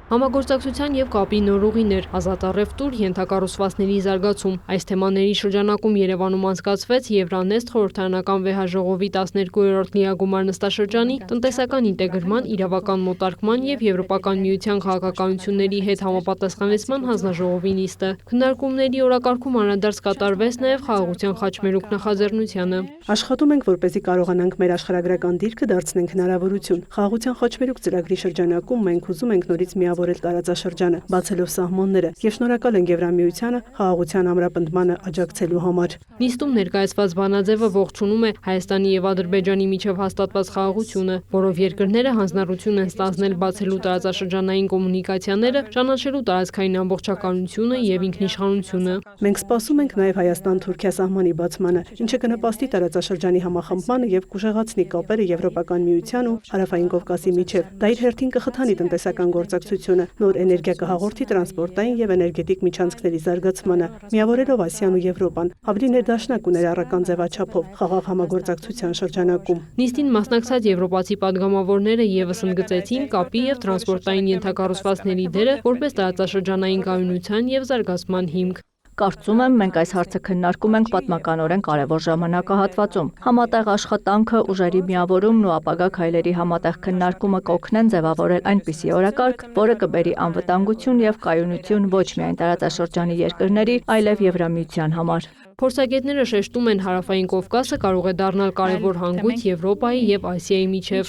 Համագործակցության և կապի նոր ուղիներ, ազատ առևտուր, ենթակառուցվածքների զարգացում։ Այս թեմաների շրջանակում Երևանում անցկացվեց Euronest խորհրդարանական վեհաժողովի 12-րդ լիագումար նստաշրջանի տնտեսական ինտեգրման, իրավական մոտարկման և Եվրոպական միության քաղաքականությունների հետ համապատասխանեցման հանձնաժողովի նիստը։ Քննարկումների օրակարգում անդրադարձ կատարվեց նաև խաղաղության խաչմերուկ նախաձեռնությանը։ Աշխատում ենք, որպեսզի կարողանանք մեր աշխարհագրական դիրքը դարձնենք հնարավորություն։ Խաղաղության խաչմերուկ ծրագրի շրջանակում մենք ուզում ենք նորից միավորել տարածաշրջանը, բացելով սահմանները, եւ շնորհակալ ենք Եվրամիությանը խաղաղության ամրապնդմանը աջակցելու համար։ Նիստում ներկայացված բանաձևը ողջունում է Հայաստանի եւ Ադրբեջանի միջև հաստատված խաղաղությունը, որով երկրները հանձնառություն են ստանձնել բացելու տարածաշրջանային կոմունիկացիաները, ճանաչելու տարածքային ամբողջականությունը եւ ինքնիշխանությունը։ Մենք սպասում ենք նաեւ Հայաստան-Թուրքիա սահմանի բացմանը, ինչը կնպաստի տարածաշրջանի համախմբմանը եւ կուժեղացնի կապերը Եվրոպական միության ու Հարավային Կովկասի միջև։ Դա իր հերթին կխթանի տնտեսական գործակցությունը, նոր էներգիա կհաղորդի տրանսպորտային եւ էներգետիկ միջանցքների զարգացմանը, միավորելով Ասիան ու Եվրոպան, ավելի ներդաշնակ ու ներառական ձևաչափով խաղաղ համագործակցության շրջանակում։ Նիստին մասնակցած եվրոպացի падգամավորները եւս ընդգծեցին կապի եւ տրանսպորտային ենթակառուցվածքների դերը որպես տարածաշրջանային կայունության եւ զարգացման հիմք։ Կարծում եմ, մենք այս հարցը քննարկում ենք պատմականորեն կարևոր ժամանակահատվածում։ Համատեղ աշխատանքը, ուժերի միավորումն ու ապագա քայլերի համատեղ քննարկումը կօգնեն ձևավորել այնպիսի օրակարգ, որը կբերի անվտանգություն եւ կայունություն ոչ միայն տարածաշրջանի երկրների, այլև Եվրամիության համար։ Փորձագետները շեշտում են, Հարավային Կովկասը կարող է դառնալ կարևոր հանգույց Եվրոպայի եւ Ասիայի միջև։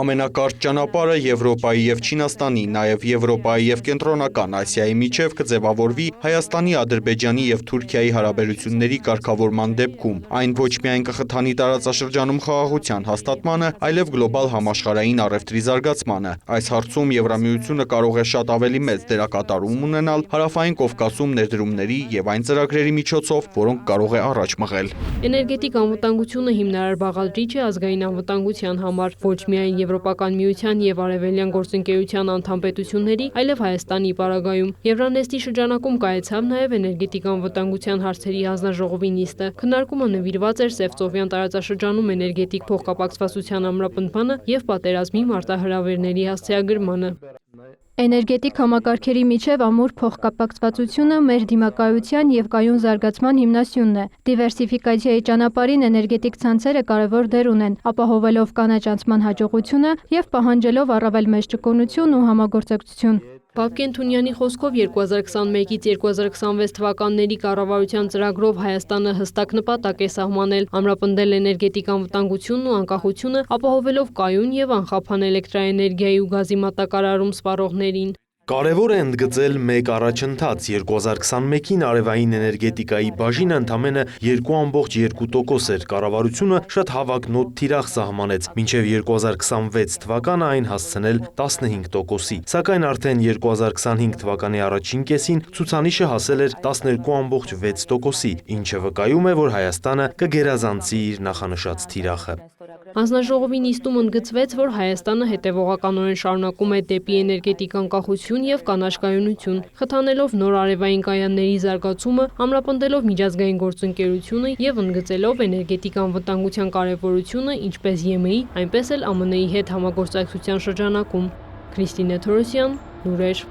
Ամենակարճ ճանապարհը Եվրոպայի եւ Չինաստանի, նաեւ Եվրոպայի եւ Կենտրոնական Ասիայի միջև կձևավորվի Հայաստանի, Ադրբեջանի եւ Թուրքիայի հարաբերությունների կարգավորման դեպքում։ Այն ոչ միայն կխթանի տարածաշրջանում խաղաղության հաստատմանը, այլև գլոբալ համաշխարհային առևտրի զարգացմանը։ Այս հարցում Եվրամիությունը կարող է շատ ավելի մեծ դերակատարում ունենալ Հարավային Կովկասում ներդրումների եւ այն ծրագրերի միջոցով, որոնք կարող է առաջ մղել։ Էներգետիկ անվտանգությունը հիմնարար բաղադրիչ է ազգային անվտանգության համար, ոչ միայն Եվրոպական միության եւ Արևելյան գործընկերության անդամ պետությունների, այլև Հայաստանի պարագայում։ Euronest-ի շրջանակում կայացավ նաեւ էներգետիկ անվտանգության հարցերի հանձնաժողովի նիստը։ Քննարկումը նվիրված էր Սևծովյան տարածաշրջանում էներգետիկ փոխկապակցվածության ամրապնդմանը եւ պատերազմի մարտահրավերների հասցեագրմանը։ Էներգետիկ համակարգերի միջև ամուր փոխկապակցվածությունը մեր դիմակայության եւ կայուն զարգացման հիմնասյունն է։ Դիվերսիֆիկացիայի ճանապարհին էներգետիկ ցանցերը կարևոր դեր ունեն, ապահովելով կանաչ անցման հաջողությունը եւ պահանջելով առավել մեծ ճկունություն ու համագործակցություն։ Բաբկեն Թունյանի խոսքով 2021-ից 2026 թվականների կառավարության ծրագրով Հայաստանը հստակ նպատակ է սահմանել ամրապնդել էներգետիկ անվտանգությունն ու անկախությունը, ապահովելով կայուն եւ անխափան էլեկտրաէներգիայի ու գազի մատակարարում սպառողներին։ Կարևոր է ընդգծել մեկ առաջընթաց 2021-ին արևային էներգետիկայի բաժինը ընդամենը 2,2% էր, կառավարությունը շատ հավակնոտ թիրախ սահմանեց, մինչև 2026 թվականը այն հասցնել 15%-ի, սակայն արդեն 2025 թվականի առաջին կեսին ցուցանիշը հասել էր 12,6%-ի, ինչը վկայում է, որ Հայաստանը կգերազանցի իր նախանշած թիրախը։ Հանձնաժողովի նիստում ընդգծվեց, որ Հայաստանը հետևողականորեն շարունակում է դեպի էներգետիկ անկախություն եւ կանաչ կայունություն, խթանելով նոր արևային կայանների զարգացումը, ամրապնդելով միջազգային գործընկերությունը եւ ընդգծելով էներգետիկ անվտանգության կարեւորությունը ինչպես ԵՄ-ի, այնպես էլ ԱՄՆ-ի հետ համագործակցության շրջանակում։ Քրիստինե Թորոսյան, լուրեր։